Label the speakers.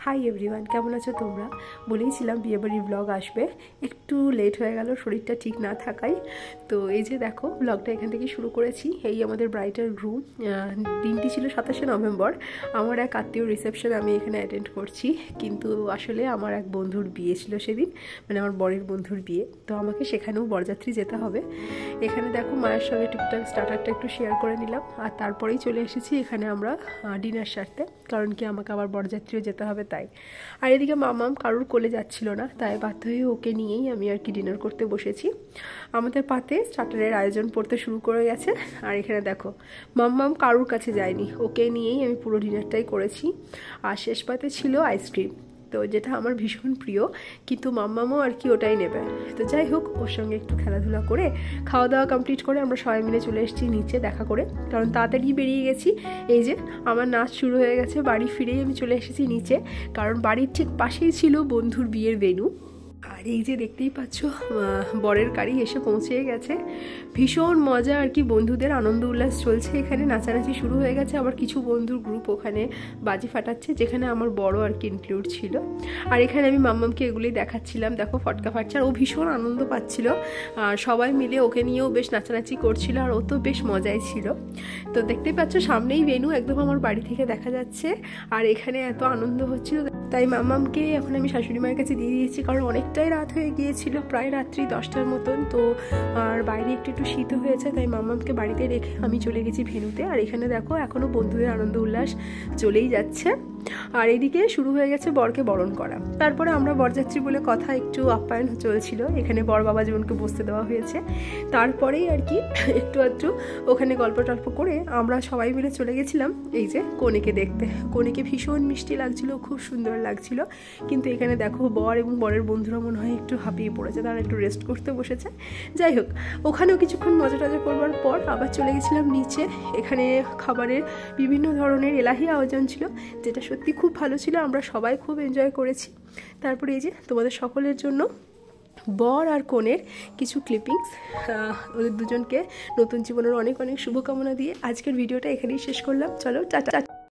Speaker 1: Hi everyone, কেমন আছো তোমরা? বলেইছিলাম বিয়েবাড়ির ব্লগ আসবে, একটু লেট হয়ে গেল শরীরটা ঠিক না থাকায়। তো এই যে দেখো ব্লগটা এখান থেকে শুরু করেছি। এই আমাদের ব্রাইডাল গ্রুম, দিনটি ছিল 27শে নভেম্বর। আমার এক আত্মীয় রিসেপশন আমি এখানে অ্যাটেন্ড করছি, কিন্তু আসলে আমার এক বন্ধুর বিয়ে ছিল সেদিন, মানে আমার বরের বন্ধুর বিয়ে। তো আমাকে সেখানেও বরযাত্রী যেতে হবে। এখানে দেখো মায়ের সঙ্গে টুকটাক স্টার্টারটা একটু শেয়ার করে নিলাম, আর তারপরেই চলে এসেছি এখানে আমরা ডিনার সারতে, কারণ কি আমাকে আবার বরযাত্রীও যেতে হবে তাই। আর এদিকে মামাম কারুর কোলে যাচ্ছিল না, তাই বাধ্য হয়ে ওকে নিয়েই আমি আর কি ডিনার করতে বসেছি। আমাদের পাতে স্টার্টারের আয়োজন পড়তে শুরু করে গেছে। আর এখানে দেখো মাম্মাম কারুর কাছে যায়নি, ওকে নিয়েই আমি পুরো ডিনারটাই করেছি। আর শেষ পাতে ছিল আইসক্রিম, তো যেটা আমার ভীষণ প্রিয়, কিন্তু মাম্মামও আর কি ওটাই নেবে। তো যাই হোক, ওর সঙ্গে একটু খেলাধুলা করে খাওয়া দাওয়া কমপ্লিট করে আমরা সবাই মিলে চলে এসেছি নিচে দেখা করে, কারণ তাড়াতাড়ি বেরিয়ে গেছি। এই যে আমার নাচ শুরু হয়ে গেছে, বাড়ি ফিরেই আমি চলে এসেছি নিচে, কারণ বাড়ির ঠিক পাশেই ছিল বন্ধুর বিয়ের ভেন্যু। আর এই যে দেখতেই পাচ্ছ বরের গাড়ি এসে পৌঁছে গেছে। ভীষণ মজা আর কি, বন্ধুদের আনন্দ উল্লাস চলছে এখানে, নাচানাচি শুরু হয়ে গেছে। আবার কিছু বন্ধুর গ্রুপ ওখানে বাজি ফাটাচ্ছে, যেখানে আমার বড় আর কি ইনক্লুড ছিল। আর এখানে আমি মাম্মামকে এগুলোই দেখাচ্ছিলাম, দেখো ফটকা ফাটছে, আর ও ভীষণ আনন্দ পাচ্ছিল। আর সবাই মিলে ওকে নিয়েও বেশ নাচানাচি করছিল, আর ও তো বেশ মজাই ছিল। তো দেখতেই পাচ্ছ সামনেই ভেন্যু, একদম আমার বাড়ি থেকে দেখা যাচ্ছে। আর এখানে এত আনন্দ হচ্ছিল, তাই মাম্মামকে এখন আমি শাশুড়ি মায়ের কাছে দিয়ে দিয়েছি, কারণ অনেকটাই রাত হয়ে গিয়েছিল, প্রায় রাত্রি 10টার মতন। তো আর বাইরে একটু একটু শীত হয়েছে, তাই মাম্মামকে বাড়িতে রেখে আমি চলে গেছি ভেন্যুতে। আর এখানে দেখো এখনও বন্ধুদের আনন্দ উল্লাস চলেই যাচ্ছে। আর এদিকে শুরু হয়ে গেছে বরকে বরণ করা। তারপরে আমরা বরযাত্রী বলে কথা একটু আপ্যায়ন চলছিল, এখানে বর বাবা জীবনকে বসতে দেওয়া হয়েছে। তারপরেই আর কি একটু আধটু ওখানে গল্প টল্প করে আমরা সবাই মিলে চলে গেছিলাম এই যে কনেকে দেখতে। কনেকে ভীষণ মিষ্টি লাগছিল, খুব সুন্দর লাগছিল। কিন্তু এখানে দেখো বর এবং বরের বন্ধুরা মনে হয় একটু হাঁপিয়ে পড়েছে, তারা একটু রেস্ট করতে বসেছে। যাই হোক, ওখানেও কিছুক্ষণ মজা টজা করবার পর আবার চলে গেছিলাম নিচে। এখানে খাবারের বিভিন্ন ধরনের এলাহি আয়োজন ছিল, যেটা সত্যি খুব ভালো ছিল, আমরা সবাই খুব এনজয় করেছি। তারপরে এই যে তোমাদের সকলের জন্য বর আর কনের কিছু ক্লিপিংস, ওদের দুজনকে নতুন জীবনের অনেক অনেক শুভকামনা দিয়ে আজকের ভিডিওটা এখানেই শেষ করলাম। চলো টাটা।